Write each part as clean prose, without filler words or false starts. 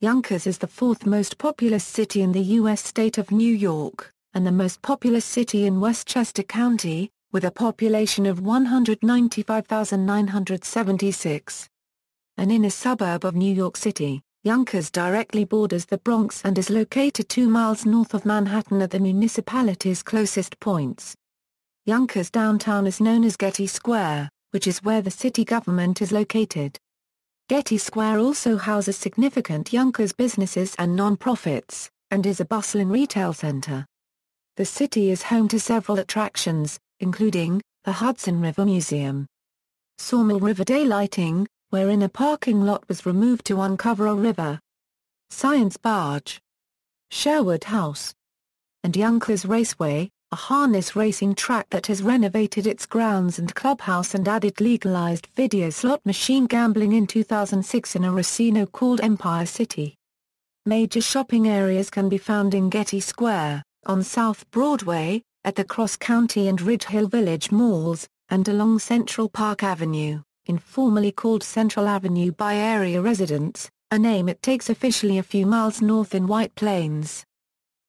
Yonkers is the fourth most populous city in the U.S. state of New York, and the most populous city in Westchester County, with a population of 195,976. An inner suburb of New York City, Yonkers directly borders the Bronx and is located 2 miles north of Manhattan at the municipality's closest points. Yonkers downtown is known as Getty Square, which is where the city government is located. Getty Square also houses significant Yonkers businesses and non-profits, and is a bustling retail center. The city is home to several attractions, including the Hudson River Museum, Sawmill River Daylighting, wherein a parking lot was removed to uncover a river, Science Barge, Sherwood House, and Yonkers Raceway, a harness racing track that has renovated its grounds and clubhouse and added legalized video slot machine gambling in 2006 in a racino called Empire City. Major shopping areas can be found in Getty Square, on South Broadway, at the Cross County and Ridge Hill Village malls, and along Central Park Avenue, informally called Central Avenue by area residents, a name it takes officially a few miles north in White Plains.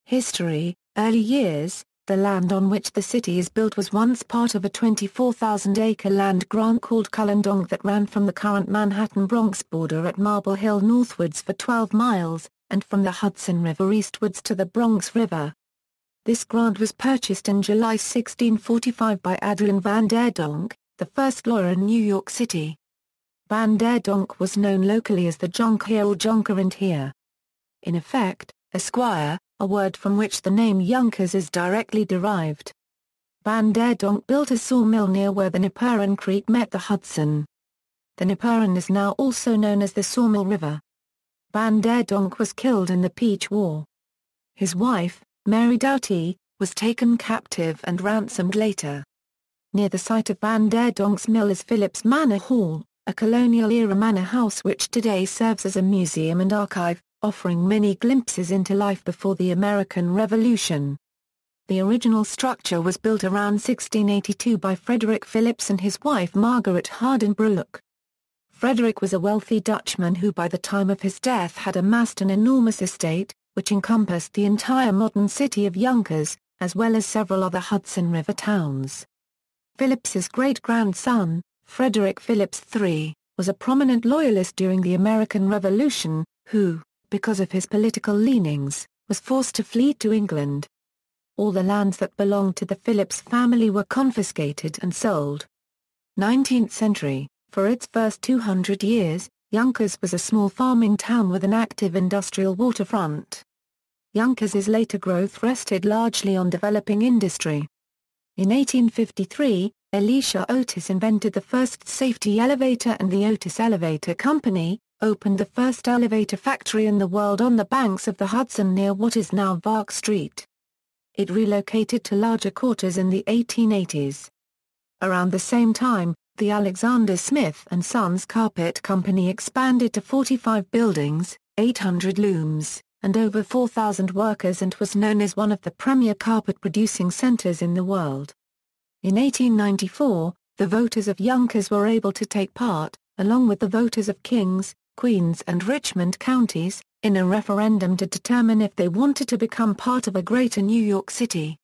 History. Early years. The land on which the city is built was once part of a 24,000-acre land grant called Colonial that ran from the current Manhattan-Bronx border at Marble Hill northwards for 12 miles, and from the Hudson River eastwards to the Bronx River. This grant was purchased in July 1645 by Adrian Van der Donck, the first lawyer in New York City. Van der Donck was known locally as the Jonkheer or Jonker and Heer. In effect, a squire, a word from which the name Yonkers is directly derived. Van der Donck built a sawmill near where the Nepean Creek met the Hudson. The Nepean is now also known as the Sawmill River. Van der Donck was killed in the Peach War. His wife, Mary Doughty, was taken captive and ransomed later. Near the site of Van der Donck's mill is Phillips Manor Hall, a colonial-era manor house which today serves as a museum and archive, offering many glimpses into life before the American Revolution. The original structure was built around 1682 by Frederick Phillips and his wife Margaret Hardenbroek. Frederick was a wealthy Dutchman who by the time of his death had amassed an enormous estate, which encompassed the entire modern city of Yonkers, as well as several other Hudson River towns. Phillips's great-grandson, Frederick Phillips III, was a prominent loyalist during the American Revolution, who, because of his political leanings, was forced to flee to England. All the lands that belonged to the Phillips family were confiscated and sold. 19th century. For its first 200 years, Yonkers was a small farming town with an active industrial waterfront. Yonkers' later growth rested largely on developing industry. In 1853, Elisha Otis invented the first safety elevator, and the Otis Elevator Company opened the first elevator factory in the world on the banks of the Hudson near what is now Vark Street. It relocated to larger quarters in the 1880s. Around the same time, the Alexander Smith and Sons Carpet Company expanded to 45 buildings, 800 looms, and over 4,000 workers and was known as one of the premier carpet-producing centers in the world. In 1894, the voters of Yonkers were able to take part, along with the voters of Kings, Queens and Richmond counties, in a referendum to determine if they wanted to become part of a greater New York City.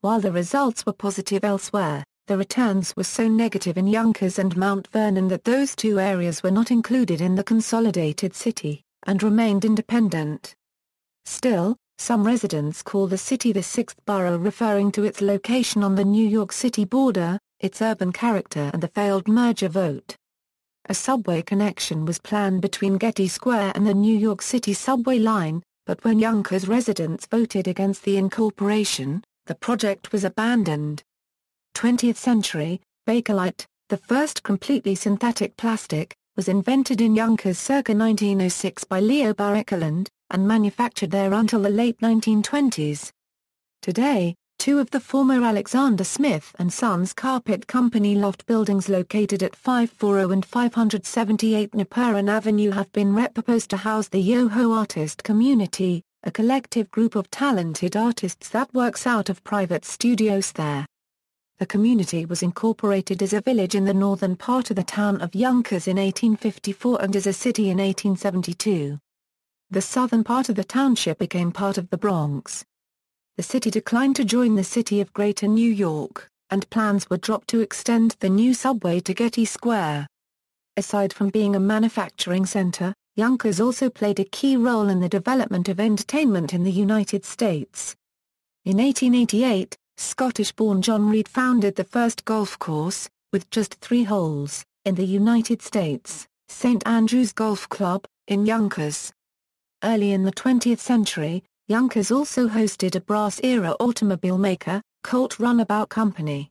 While the results were positive elsewhere, the returns were so negative in Yonkers and Mount Vernon that those two areas were not included in the consolidated city, and remained independent. Still, some residents call the city the sixth borough, referring to its location on the New York City border, its urban character and the failed merger vote. A subway connection was planned between Getty Square and the New York City subway line, but when Yonkers residents voted against the incorporation, the project was abandoned. 20th century, Bakelite, the first completely synthetic plastic, was invented in Yonkers circa 1906 by Leo Barricaland, and manufactured there until the late 1920s. Today, two of the former Alexander Smith and Sons Carpet Company loft buildings located at 540 and 578 Nepean Avenue have been repurposed to house the Yoho Artist Community, a collective group of talented artists that works out of private studios there. The community was incorporated as a village in the northern part of the town of Yonkers in 1854 and as a city in 1872. The southern part of the township became part of the Bronx. The city declined to join the city of Greater New York, and plans were dropped to extend the new subway to Getty Square. Aside from being a manufacturing center, Yonkers also played a key role in the development of entertainment in the United States. In 1888, Scottish-born John Reed founded the first golf course, with just 3 holes, in the United States, St. Andrew's Golf Club, in Yonkers. Early in the 20th century, Yonkers also hosted a brass-era automobile maker, Colt Runabout Company.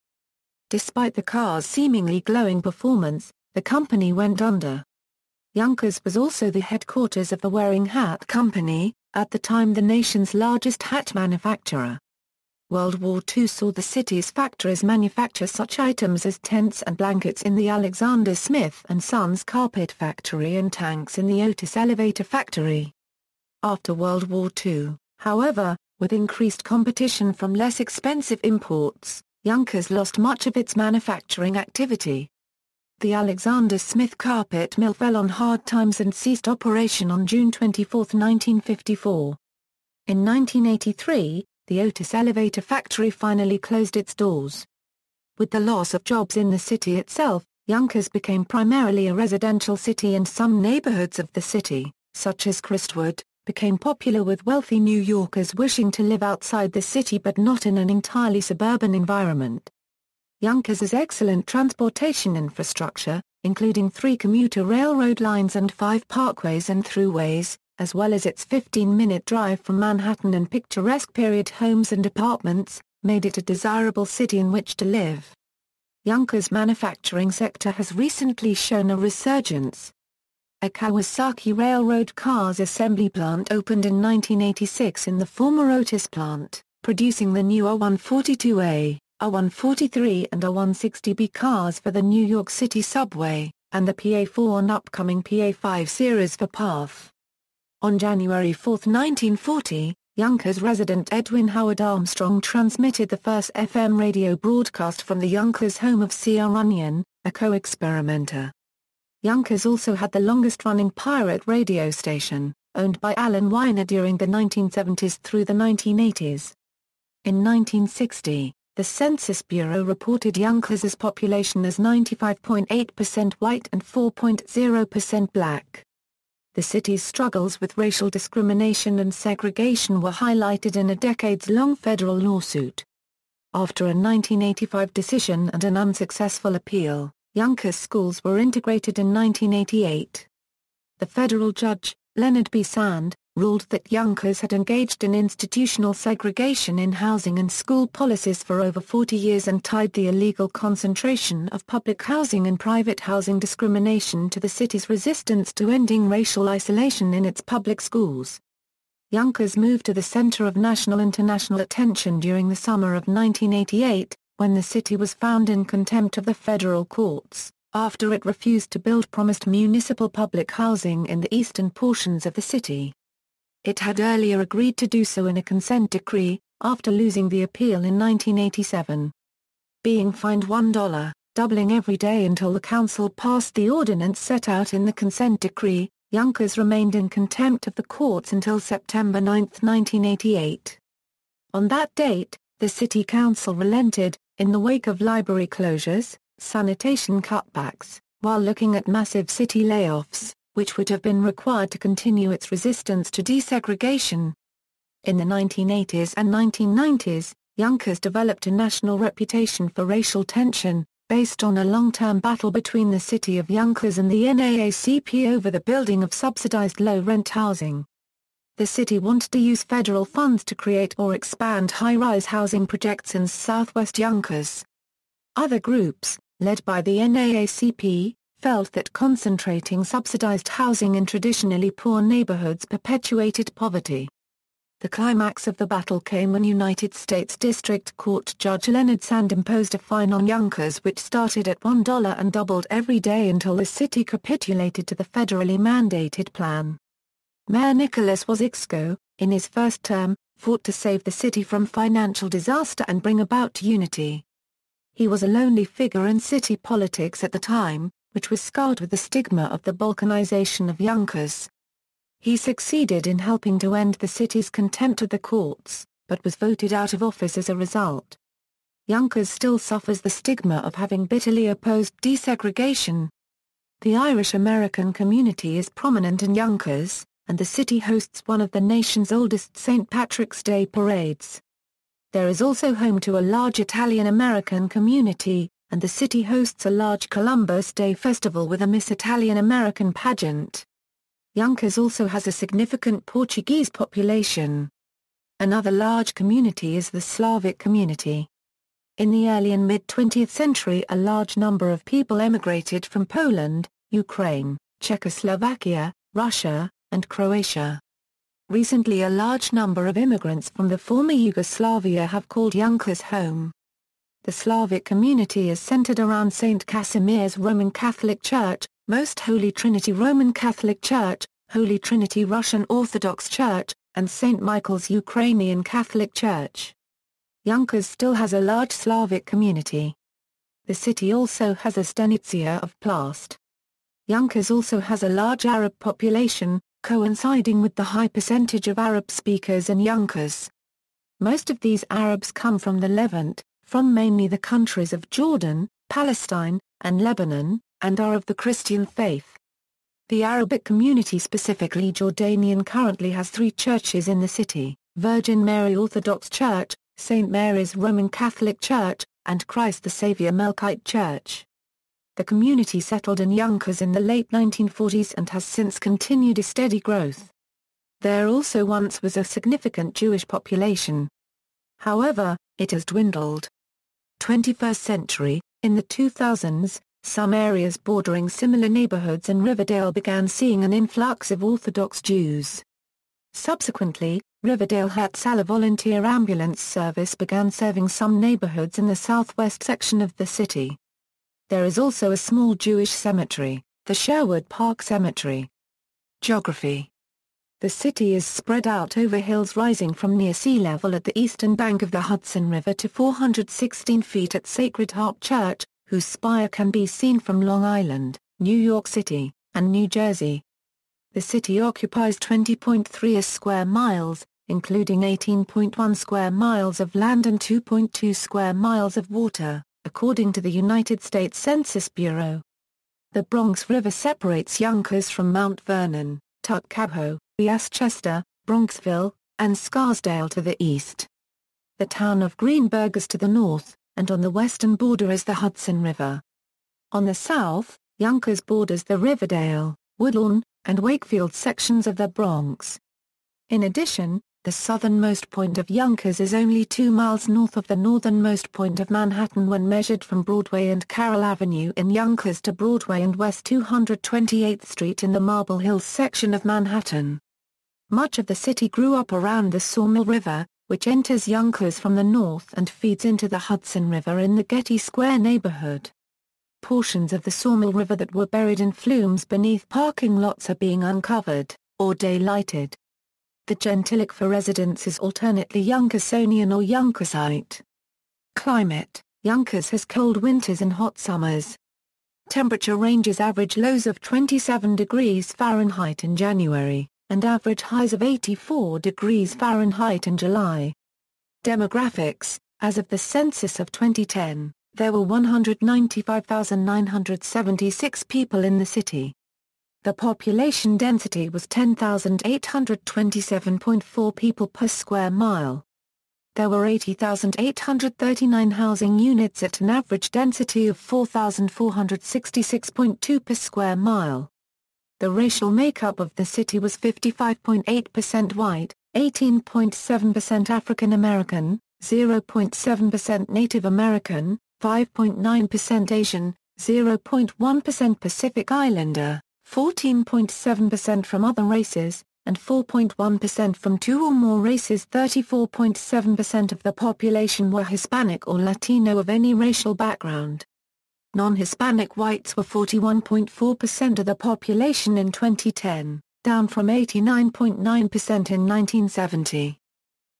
Despite the car's seemingly glowing performance, the company went under. Yonkers was also the headquarters of the Wearing Hat Company, at the time the nation's largest hat manufacturer. World War II saw the city's factories manufacture such items as tents and blankets in the Alexander Smith & Sons carpet factory and tanks in the Otis elevator factory. After World War II, however, with increased competition from less expensive imports, Yonkers lost much of its manufacturing activity. The Alexander Smith carpet mill fell on hard times and ceased operation on June 24, 1954. In 1983, the Otis elevator factory finally closed its doors. With the loss of jobs in the city itself, Yonkers became primarily a residential city, and some neighborhoods of the city, such as Crestwood, became popular with wealthy New Yorkers wishing to live outside the city but not in an entirely suburban environment. Yonkers has excellent transportation infrastructure, including 3 commuter railroad lines and 5 parkways and throughways, as well as its 15-minute drive from Manhattan, and picturesque period homes and apartments, made it a desirable city in which to live. Yonkers' manufacturing sector has recently shown a resurgence. A Kawasaki Railroad cars assembly plant opened in 1986 in the former Otis plant, producing the new A142A, A143 and A160B cars for the New York City subway, and the PA4 and upcoming PA5 series for PATH. On January 4, 1940, Yonkers resident Edwin Howard Armstrong transmitted the first FM radio broadcast from the Yonkers home of C.R. Runyon, a co-experimenter. Yonkers also had the longest-running pirate radio station, owned by Alan Weiner during the 1970s through the 1980s. In 1960, the Census Bureau reported Yonkers' population as 95.8% white and 4.0% black. The city's struggles with racial discrimination and segregation were highlighted in a decades-long federal lawsuit. After a 1985 decision and an unsuccessful appeal, Yonkers schools were integrated in 1988. The federal judge, Leonard B. Sand, ruled that Yonkers had engaged in institutional segregation in housing and school policies for over 40 years and tied the illegal concentration of public housing and private housing discrimination to the city's resistance to ending racial isolation in its public schools. Yonkers moved to the center of national and international attention during the summer of 1988, when the city was found in contempt of the federal courts, after it refused to build promised municipal public housing in the eastern portions of the city. It had earlier agreed to do so in a consent decree, after losing the appeal in 1987. Being fined $1, doubling every day until the council passed the ordinance set out in the consent decree, Yonkers remained in contempt of the courts until September 9, 1988. On that date, the city council relented, in the wake of library closures, sanitation cutbacks, while looking at massive city layoffs, which would have been required to continue its resistance to desegregation. In the 1980s and 1990s, Yonkers developed a national reputation for racial tension, based on a long-term battle between the city of Yonkers and the NAACP over the building of subsidized low-rent housing. The city wanted to use federal funds to create or expand high-rise housing projects in southwest Yonkers. Other groups, led by the NAACP, felt that concentrating subsidized housing in traditionally poor neighborhoods perpetuated poverty. The climax of the battle came when United States District Court Judge Leonard Sand imposed a fine on Yonkers which started at $1 and doubled every day until the city capitulated to the federally mandated plan. Mayor Nicholas Wasicsko, in his first term, fought to save the city from financial disaster and bring about unity. He was a lonely figure in city politics at the time, which was scarred with the stigma of the balkanization of Yonkers. He succeeded in helping to end the city's contempt of the courts, but was voted out of office as a result. Yonkers still suffers the stigma of having bitterly opposed desegregation. The Irish American community is prominent in Yonkers, and the city hosts one of the nation's oldest St. Patrick's Day parades. There is also home to a large Italian American community, and the city hosts a large Columbus Day festival with a Miss Italian American pageant. Yonkers also has a significant Portuguese population. Another large community is the Slavic community. In the early and mid-20th century, a large number of people emigrated from Poland, Ukraine, Czechoslovakia, Russia, and Croatia. Recently, a large number of immigrants from the former Yugoslavia have called Yonkers home. The Slavic community is centered around St. Casimir's Roman Catholic Church, Most Holy Trinity Roman Catholic Church, Holy Trinity Russian Orthodox Church, and St. Michael's Ukrainian Catholic Church. Yonkers still has a large Slavic community. The city also has a stanitsia of Plast. Yonkers also has a large Arab population, coinciding with the high percentage of Arab speakers in Yonkers. Most of these Arabs come from the Levant, from mainly the countries of Jordan, Palestine, and Lebanon, and are of the Christian faith. The Arabic community, specifically Jordanian, currently has 3 churches in the city: Virgin Mary Orthodox Church, St. Mary's Roman Catholic Church, and Christ the Savior Melkite Church. The community settled in Yonkers in the late 1940s and has since continued a steady growth. There also once was a significant Jewish population. However, it has dwindled. 21st century, in the 2000s, some areas bordering similar neighborhoods in Riverdale began seeing an influx of Orthodox Jews. Subsequently, Riverdale Hatzalah volunteer ambulance service began serving some neighborhoods in the southwest section of the city. There is also a small Jewish cemetery, the Sherwood Park Cemetery. Geography. The city is spread out over hills rising from near sea level at the eastern bank of the Hudson River to 416 feet at Sacred Heart Church, whose spire can be seen from Long Island, New York City, and New Jersey. The city occupies 20.3 square miles, including 18.1 square miles of land and 2.2 square miles of water, according to the United States Census Bureau. The Bronx River separates Yonkers from Mount Vernon, Tuckahoe, Westchester, Bronxville, and Scarsdale to the east. The town of Greenburgh is to the north, and on the western border is the Hudson River. On the south, Yonkers borders the Riverdale, Woodlawn, and Wakefield sections of the Bronx. In addition, the southernmost point of Yonkers is only 2 miles north of the northernmost point of Manhattan when measured from Broadway and Carroll Avenue in Yonkers to Broadway and West 228th Street in the Marble Hills section of Manhattan. Much of the city grew up around the Sawmill River, which enters Yonkers from the north and feeds into the Hudson River in the Getty Square neighborhood. Portions of the Sawmill River that were buried in flumes beneath parking lots are being uncovered, or daylighted. The gentilic for residents is alternately Yonkersonian or Yonkersite. Climate: Yonkers has cold winters and hot summers. Temperature ranges average lows of 27 degrees Fahrenheit in January, and average highs of 84 degrees Fahrenheit in July. Demographics: as of the census of 2010, there were 195,976 people in the city. The population density was 10,827.4 people per square mile. There were 80,839 housing units at an average density of 4,466.2 per square mile. The racial makeup of the city was 55.8% white, 18.7% African American, 0.7% Native American, 5.9% Asian, 0.1% Pacific Islander, 14.7% from other races, and 4.1% from 2 or more races. 34.7% of the population were Hispanic or Latino of any racial background. Non-Hispanic whites were 41.4% of the population in 2010, down from 89.9% in 1970.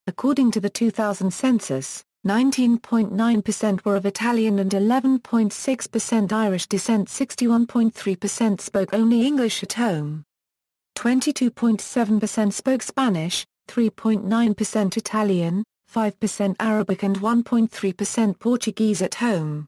According to the 2000 census, 19.9% were of Italian and 11.6% Irish descent. 61.3% spoke only English at home. 22.7% spoke Spanish, 3.9% Italian, 5% Arabic and 1.3% Portuguese at home.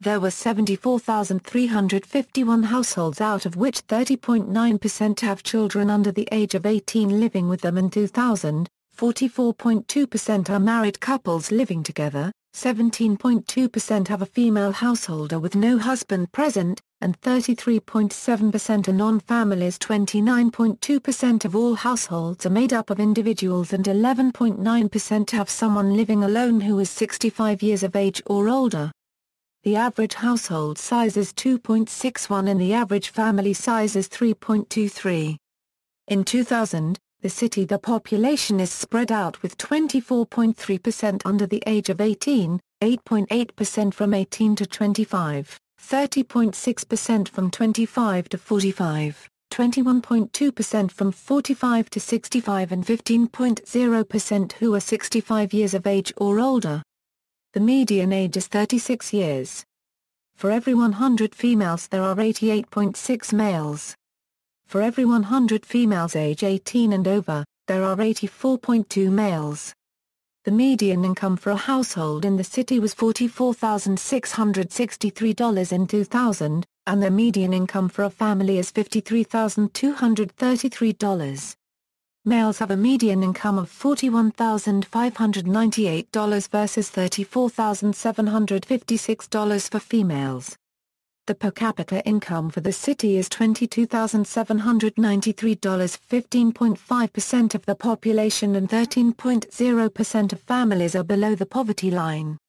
There were 74,351 households, out of which 30.9% have children under the age of 18 living with them in 2000, 44.2% are married couples living together, 17.2% have a female householder with no husband present, and 33.7% are non-families. 29.2% of all households are made up of individuals and 11.9% have someone living alone who is 65 years of age or older. The average household size is 2.61 and the average family size is 3.23. In 2000, the population is spread out with 24.3% under the age of 18, 8.8% from 18 to 25, 30.6% from 25 to 45, 21.2% from 45 to 65 and 15.0% who are 65 years of age or older. The median age is 36 years. For every 100 females there are 88.6 males. For every 100 females age 18 and over, there are 84.2 males. The median income for a household in the city was $44,663 in 2000, and the median income for a family is $53,233. Males have a median income of $41,598 versus $34,756 for females. The per capita income for the city is $22,793, 15.5% of the population and 13.0% of families are below the poverty line.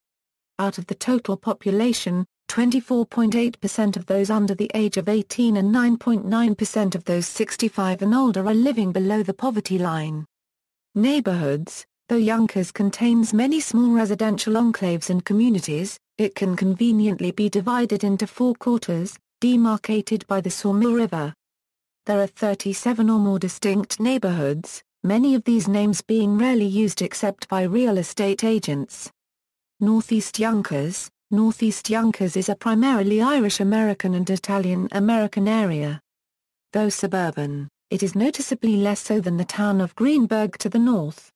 Out of the total population, 24.8% of those under the age of 18 and 9.9% of those 65 and older are living below the poverty line. Neighborhoods. Though Yonkers contains many small residential enclaves and communities, it can conveniently be divided into 4 quarters, demarcated by the Sawmill River. There are 37 or more distinct neighborhoods, many of these names being rarely used except by real estate agents. Northeast Yonkers. Northeast Yonkers is a primarily Irish-American and Italian-American area. Though suburban, it is noticeably less so than the town of Greenburgh to the north.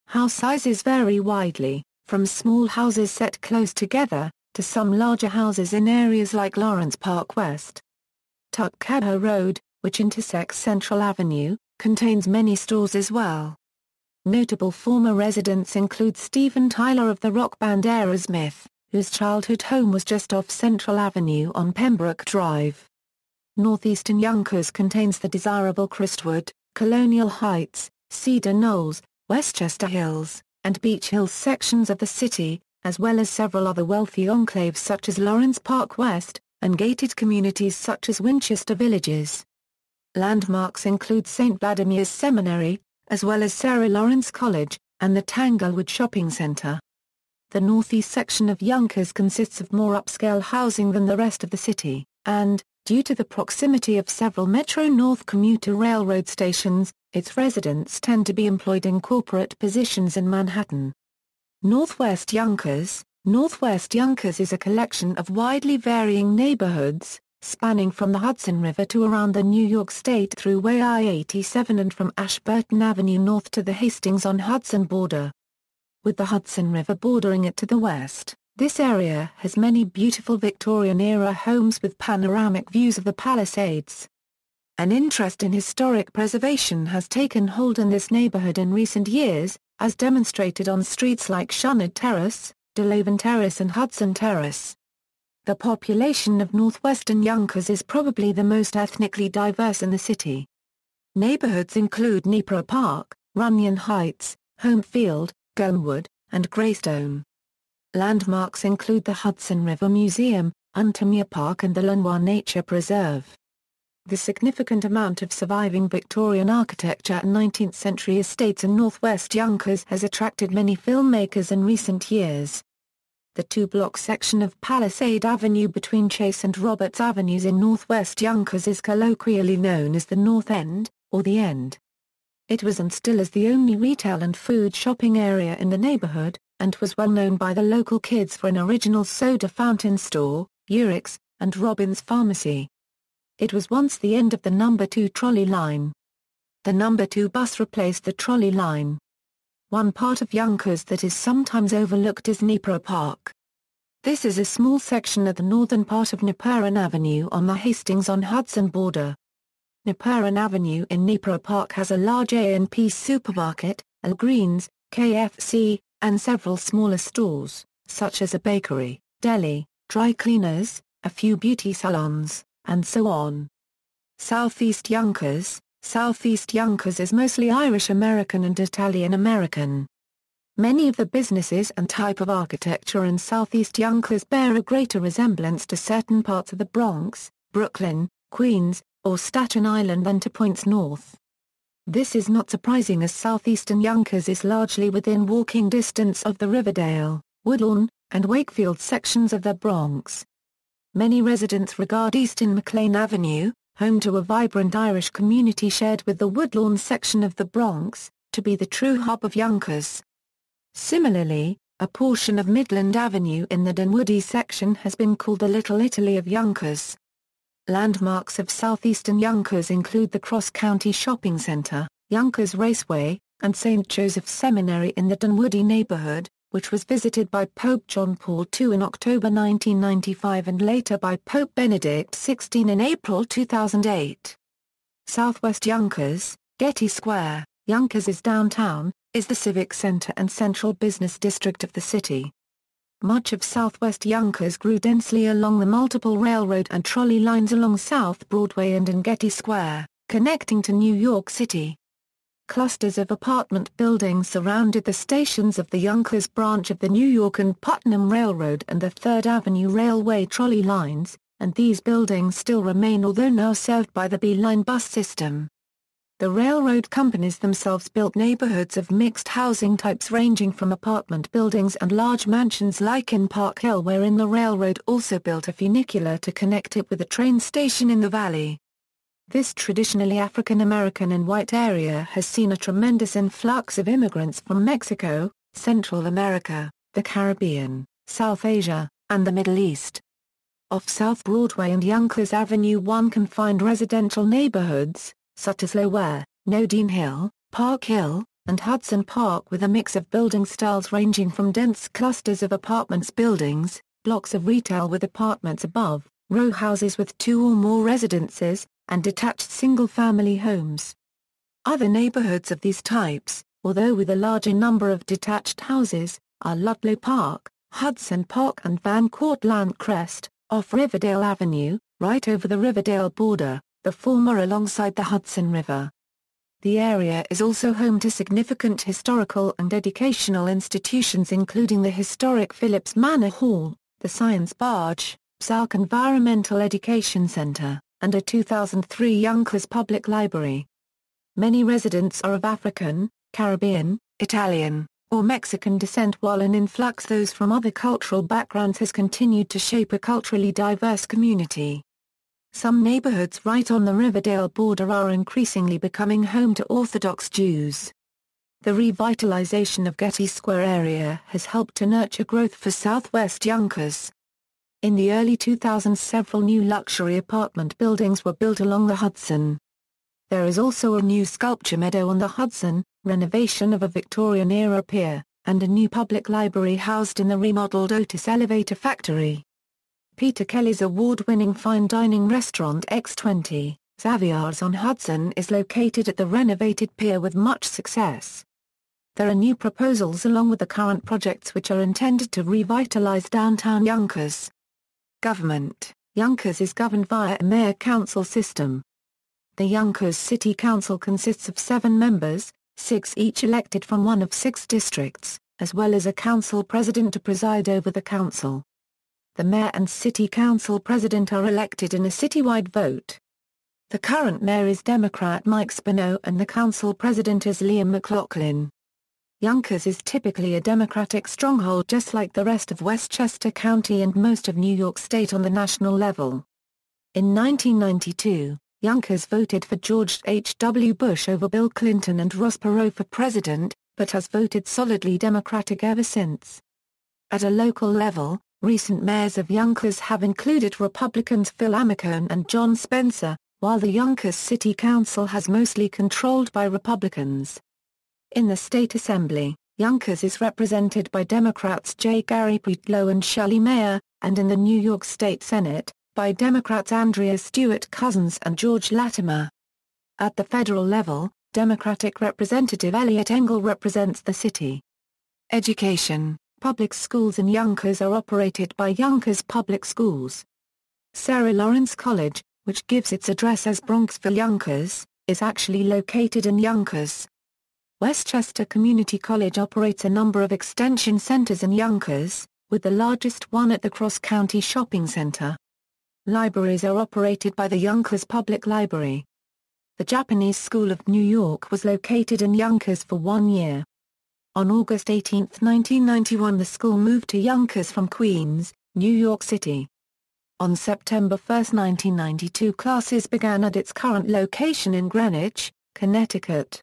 House sizes vary widely, from small houses set close together, to some larger houses in areas like Lawrence Park West. Tuckahoe Road, which intersects Central Avenue, contains many stores as well. Notable former residents include Steven Tyler of the rock band Aerosmith, whose childhood home was just off Central Avenue on Pembroke Drive. Northeastern Yonkers contains the desirable Crestwood, Colonial Heights, Cedar Knolls, Westchester Hills, and Beach Hills sections of the city, as well as several other wealthy enclaves such as Lawrence Park West, and gated communities such as Winchester Villages. Landmarks include St. Vladimir's Seminary, as well as Sarah Lawrence College, and the Tanglewood Shopping Center. The northeast section of Yonkers consists of more upscale housing than the rest of the city, and, due to the proximity of several Metro-North commuter railroad stations, its residents tend to be employed in corporate positions in Manhattan. Northwest Yonkers. Northwest Yonkers is a collection of widely varying neighborhoods, spanning from the Hudson River to around the New York State Thruway I-87 and from Ashburton Avenue north to the Hastings-on-Hudson border. With the Hudson River bordering it to the west, this area has many beautiful Victorian-era homes with panoramic views of the Palisades. An interest in historic preservation has taken hold in this neighborhood in recent years, as demonstrated on streets like Shunnard Terrace, DeLaven Terrace and Hudson Terrace. The population of northwestern Yonkers is probably the most ethnically diverse in the city. Neighborhoods include Nepra Park, Runyon Heights, Homefield, Glenwood, and Greystone. Landmarks include the Hudson River Museum, Untamia Park and the Lenoir Nature Preserve. The significant amount of surviving Victorian architecture and 19th-century estates in northwest Yonkers has attracted many filmmakers in recent years. The 2-block section of Palisade Avenue between Chase and Roberts Avenues in northwest Yonkers is colloquially known as the North End, or the End. It was and still is the only retail and food shopping area in the neighborhood, and was well known by the local kids for an original soda fountain store, Urix, and Robbins Pharmacy. It was once the end of the number 2 trolley line. the number 2 bus replaced the trolley line. One part of Yonkers that is sometimes overlooked is Nepra Park. This is a small section at the northern part of Nepean Avenue on the Hastings-on-Hudson border. Nepean Avenue in Nepra Park has a large A&P supermarket, Algreen's, KFC, and several smaller stores, such as a bakery, deli, dry cleaners, a few beauty salons, and so on. Southeast Yonkers is mostly Irish American and Italian American. Many of the businesses and type of architecture in Southeast Yonkers bear a greater resemblance to certain parts of the Bronx, Brooklyn, Queens, or Staten Island than to points north. This is not surprising as southeastern Yonkers is largely within walking distance of the Riverdale, Woodlawn, and Wakefield sections of the Bronx. Many residents regard Eastern McLean Avenue, home to a vibrant Irish community shared with the Woodlawn section of the Bronx, to be the true hub of Yonkers. Similarly, a portion of Midland Avenue in the Dunwoody section has been called the Little Italy of Yonkers. Landmarks of southeastern Yonkers include the Cross County Shopping Center, Yonkers Raceway, and St. Joseph's Seminary in the Dunwoody neighborhood, which was visited by Pope John Paul II in October 1995 and later by Pope Benedict XVI in April 2008. Southwest Yonkers, Getty Square, Yonkers' downtown, is the civic center and central business district of the city. Much of southwest Yonkers grew densely along the multiple railroad and trolley lines along South Broadway and in Getty Square, connecting to New York City. Clusters of apartment buildings surrounded the stations of the Yonkers branch of the New York and Putnam Railroad and the 3rd Avenue Railway trolley lines, and these buildings still remain although now served by the B-Line bus system. The railroad companies themselves built neighborhoods of mixed housing types ranging from apartment buildings and large mansions like in Park Hill, wherein the railroad also built a funicular to connect it with a train station in the valley. This traditionally African American and white area has seen a tremendous influx of immigrants from Mexico, Central America, the Caribbean, South Asia, and the Middle East. Off South Broadway and Yonkers Avenue one can find residential neighborhoods, such as Lower, Nodine Hill, Park Hill, and Hudson Park, with a mix of building styles ranging from dense clusters of apartments buildings, blocks of retail with apartments above, row houses with 2 or more residences, and detached single-family homes. Other neighborhoods of these types, although with a larger number of detached houses, are Ludlow Park, Hudson Park and Van Cortlandt Crest, off Riverdale Avenue, right over the Riverdale border, the former alongside the Hudson River. The area is also home to significant historical and educational institutions including the historic Phillips Manor Hall, the Science Barge, Psalk Environmental Education Center, and a 2003 Yonkers Public Library. Many residents are of African, Caribbean, Italian, or Mexican descent, while an influx those from other cultural backgrounds has continued to shape a culturally diverse community. Some neighborhoods right on the Riverdale border are increasingly becoming home to Orthodox Jews. The revitalization of Getty Square area has helped to nurture growth for Southwest Yonkers. In the early 2000s several new luxury apartment buildings were built along the Hudson. There is also a new sculpture meadow on the Hudson, renovation of a Victorian-era pier, and a new public library housed in the remodeled Otis Elevator Factory. Peter Kelly's award-winning fine dining restaurant X20, Xavier's on Hudson, is located at the renovated pier with much success. There are new proposals along with the current projects which are intended to revitalize downtown Yonkers. Government. Yonkers is governed via a mayor-council system. The Yonkers City Council consists of 7 members, 6 each elected from one of 6 districts, as well as a council president to preside over the council. The mayor and city council president are elected in a citywide vote. The current mayor is Democrat Mike Spano and the council president is Liam McLaughlin. Yonkers is typically a Democratic stronghold just like the rest of Westchester County and most of New York State on the national level. In 1992, Yonkers voted for George H. W. Bush over Bill Clinton and Ross Perot for president, but has voted solidly Democratic ever since. At a local level, recent mayors of Yonkers have included Republicans Phil Amicone and John Spencer, while the Yonkers City Council has mostly controlled by Republicans. In the state assembly, Yonkers is represented by Democrats J. Gary Pretlow and Shirley Mayer, and in the New York State Senate, by Democrats Andrea Stewart Cousins and George Latimer. At the federal level, Democratic Representative Elliot Engel represents the city. Education. Public schools in Yonkers are operated by Yonkers Public Schools. Sarah Lawrence College, which gives its address as Bronxville Yonkers, is actually located in Yonkers. Westchester Community College operates a number of extension centers in Yonkers, with the largest one at the Cross County Shopping Center. Libraries are operated by the Yonkers Public Library. The Japanese School of New York was located in Yonkers for 1 year. On August 18, 1991, the school moved to Yonkers from Queens, New York City. On September 1, 1992, classes began at its current location in Greenwich, Connecticut.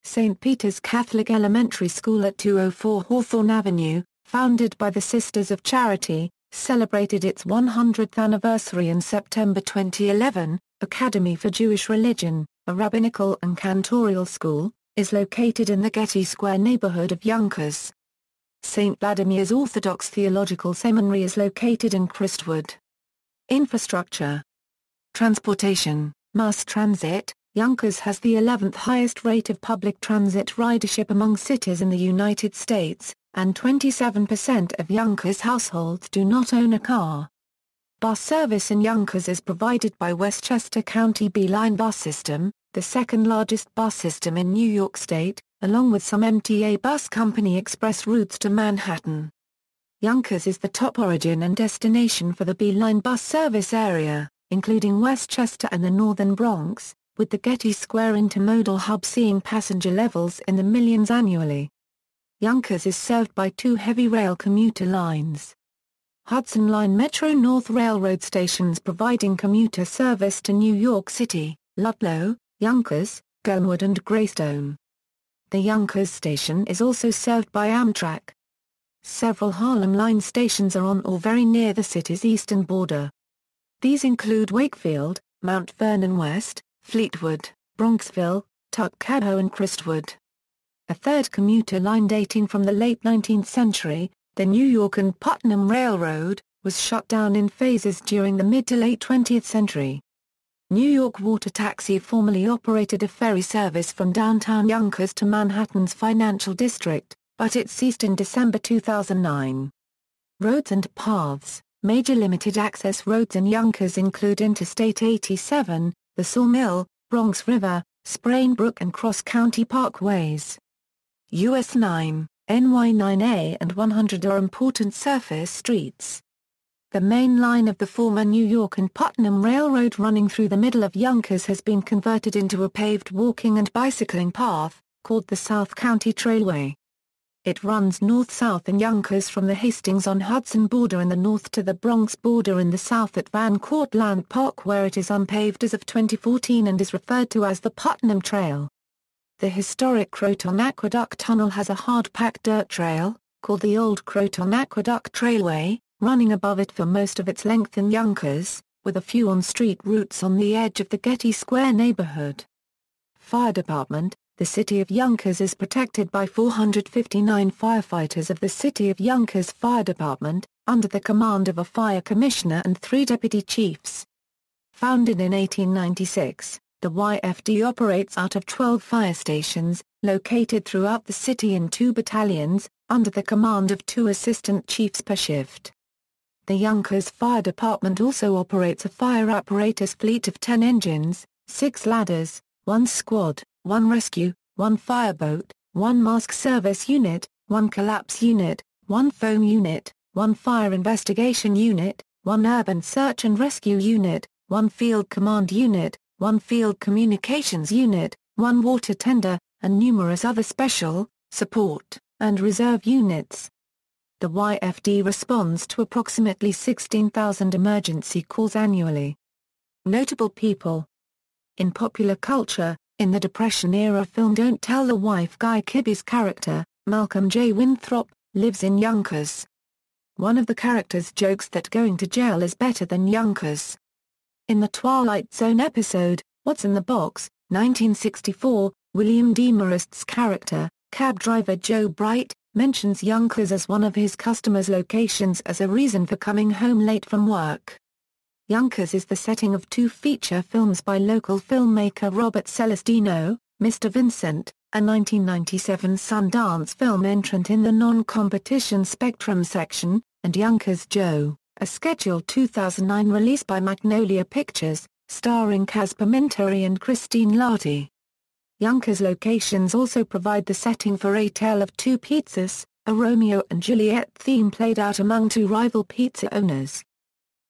St. Peter's Catholic Elementary School at 204 Hawthorne Avenue, founded by the Sisters of Charity, celebrated its 100th anniversary in September 2011. Academy for Jewish Religion, a rabbinical and cantorial school, is located in the Getty Square neighborhood of Yonkers. St. Vladimir's Orthodox Theological Seminary is located in Crestwood. Infrastructure. Transportation. Mass transit. Yonkers has the 11th highest rate of public transit ridership among cities in the United States, and 27% of Yonkers households do not own a car. Bus service in Yonkers is provided by Westchester County B-Line bus system, the second largest bus system in New York State, along with some MTA bus company express routes to Manhattan. Yonkers is the top origin and destination for the B-Line bus service area, including Westchester and the northern Bronx, with the Getty Square intermodal hub seeing passenger levels in the millions annually. Yonkers is served by 2 heavy rail commuter lines. Hudson Line Metro North Railroad stations providing commuter service to New York City, Ludlow, Yonkers, Glenwood and Greystone. The Yonkers station is also served by Amtrak. Several Harlem Line stations are on or very near the city's eastern border. These include Wakefield, Mount Vernon West, Fleetwood, Bronxville, Tuckahoe and Crestwood. A third commuter line dating from the late 19th century, the New York and Putnam Railroad, was shut down in phases during the mid to late 20th century. New York Water Taxi formerly operated a ferry service from downtown Yonkers to Manhattan's financial district, but it ceased in December 2009. Roads and paths. Major limited-access roads in Yonkers include Interstate 87, the Sawmill, Bronx River, Sprainbrook and Cross County Parkways. US 9, NY 9A and 100 are important surface streets. The main line of the former New York and Putnam Railroad running through the middle of Yonkers has been converted into a paved walking and bicycling path, called the South County Trailway. It runs north-south in Yonkers from the Hastings-on-Hudson border in the north to the Bronx border in the south at Van Cortlandt Park, where it is unpaved as of 2014 and is referred to as the Putnam Trail. The historic Croton Aqueduct Tunnel has a hard-packed dirt trail, called the Old Croton Aqueduct Trailway, running above it for most of its length in Yonkers, with a few on-street routes on the edge of the Getty Square neighborhood. Fire Department. The City of Yonkers is protected by 459 firefighters of the City of Yonkers Fire Department, under the command of a fire commissioner and 3 deputy chiefs. Founded in 1896, the YFD operates out of 12 fire stations, located throughout the city in 2 battalions, under the command of 2 assistant chiefs per shift. The Yonkers Fire Department also operates a fire apparatus fleet of 10 engines, 6 ladders, 1 squad, 1 rescue, 1 fireboat, 1 mask service unit, 1 collapse unit, 1 foam unit, 1 fire investigation unit, 1 urban search and rescue unit, 1 field command unit, 1 field communications unit, 1 water tender, and numerous other special, support, and reserve units. The YFD responds to approximately 16,000 emergency calls annually. Notable people. In popular culture, in the Depression-era film Don't Tell the Wife, Guy Kibbe's character, Malcolm J. Winthrop, lives in Yonkers. One of the characters jokes that going to jail is better than Yonkers. In the Twilight Zone episode, What's in the Box, 1964, William Demarest's character, cab driver Joe Bright, mentions Yonkers as one of his customers' locations as a reason for coming home late from work. Yonkers is the setting of two feature films by local filmmaker Robert Celestino, Mr. Vincent, a 1997 Sundance film entrant in the non-competition Spectrum section, and Yonkers Joe, a scheduled 2009 release by Magnolia Pictures, starring Kaz Pimenteri and Christine Lahti. Yonkers locations also provide the setting for A Tale of Two Pizzas, a Romeo and Juliet theme played out among two rival pizza owners.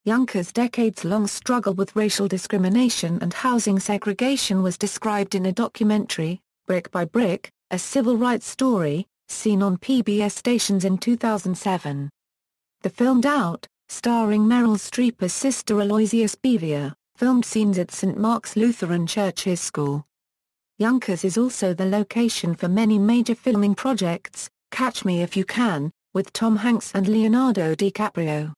Yonkers' decades-long struggle with racial discrimination and housing segregation was described in a documentary, Brick by Brick, a civil rights story, seen on PBS stations in 2007. The film Doubt, starring Meryl Streep as Sister Aloysius Bevier, filmed scenes at St. Mark's Lutheran Church's School. Yonkers is also the location for many major filming projects, Catch Me If You Can, with Tom Hanks and Leonardo DiCaprio.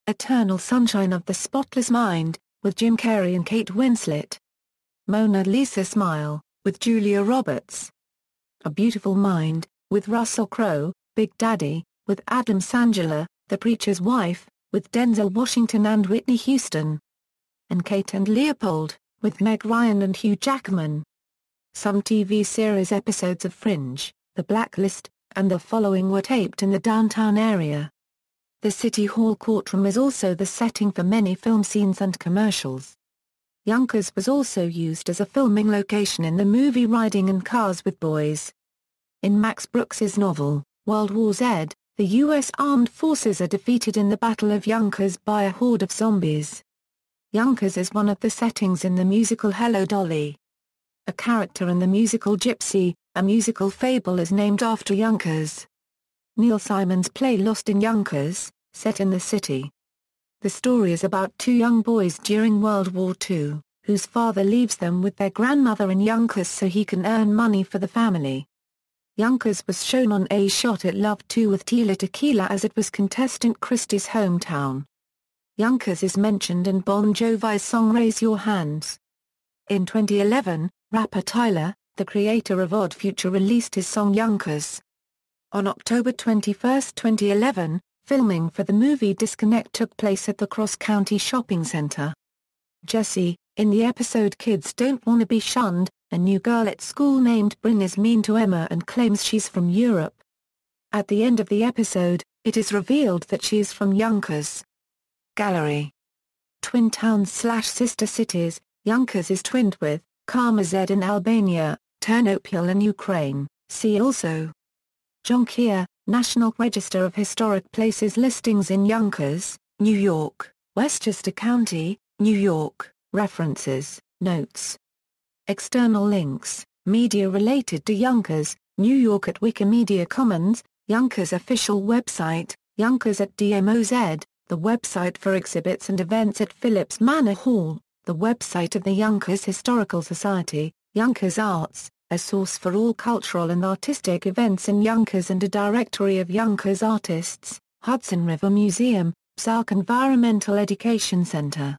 Eternal Sunshine of the Spotless Mind, with Jim Carrey and Kate Winslet. Mona Lisa Smile, with Julia Roberts. A Beautiful Mind, with Russell Crowe, Big Daddy, with Adam Sandler, The Preacher's Wife, with Denzel Washington and Whitney Houston. And Kate and Leopold, with Meg Ryan and Hugh Jackman. Some TV series episodes of Fringe, The Blacklist, and The Following were taped in the downtown area. The City Hall courtroom is also the setting for many film scenes and commercials. Yonkers was also used as a filming location in the movie Riding in Cars with Boys. In Max Brooks's novel, World War Z, the U.S. Armed Forces are defeated in the Battle of Yonkers by a horde of zombies. Yonkers is one of the settings in the musical Hello Dolly. A character in the musical Gypsy, a musical fable, is named after Yonkers. Neil Simon's play Lost in Yonkers, set in the city. The story is about two young boys during World War II, whose father leaves them with their grandmother in Yonkers so he can earn money for the family. Yonkers was shown on A Shot at Love 2 with Tila Tequila as it was contestant Christie's hometown. Yonkers is mentioned in Bon Jovi's song Raise Your Hands. In 2011, rapper Tyler, the creator of Odd Future, released his song Yonkers. On October 21, 2011, filming for the movie Disconnect took place at the Cross County Shopping Center. Jessie, in the episode Kids Don't Wanna Be Shunned, a new girl at school named Bryn is mean to Emma and claims she's from Europe. At the end of the episode, it is revealed that she is from Yonkers. Gallery. Twin towns/sister cities, Yonkers is twinned with Karmazed in Albania, Ternopil in Ukraine, see also. Jonquière, National Register of Historic Places listings in Yonkers, New York, Westchester County, New York, references, notes. External links, media related to Yonkers, New York at Wikimedia Commons, Yonkers official website, Yonkers at DMOZ, the website for exhibits and events at Phillips Manor Hall, the website of the Yonkers Historical Society, Yonkers Arts, a source for all cultural and artistic events in Yonkers and a directory of Yonkers artists, Hudson River Museum, Psalk Environmental Education Center.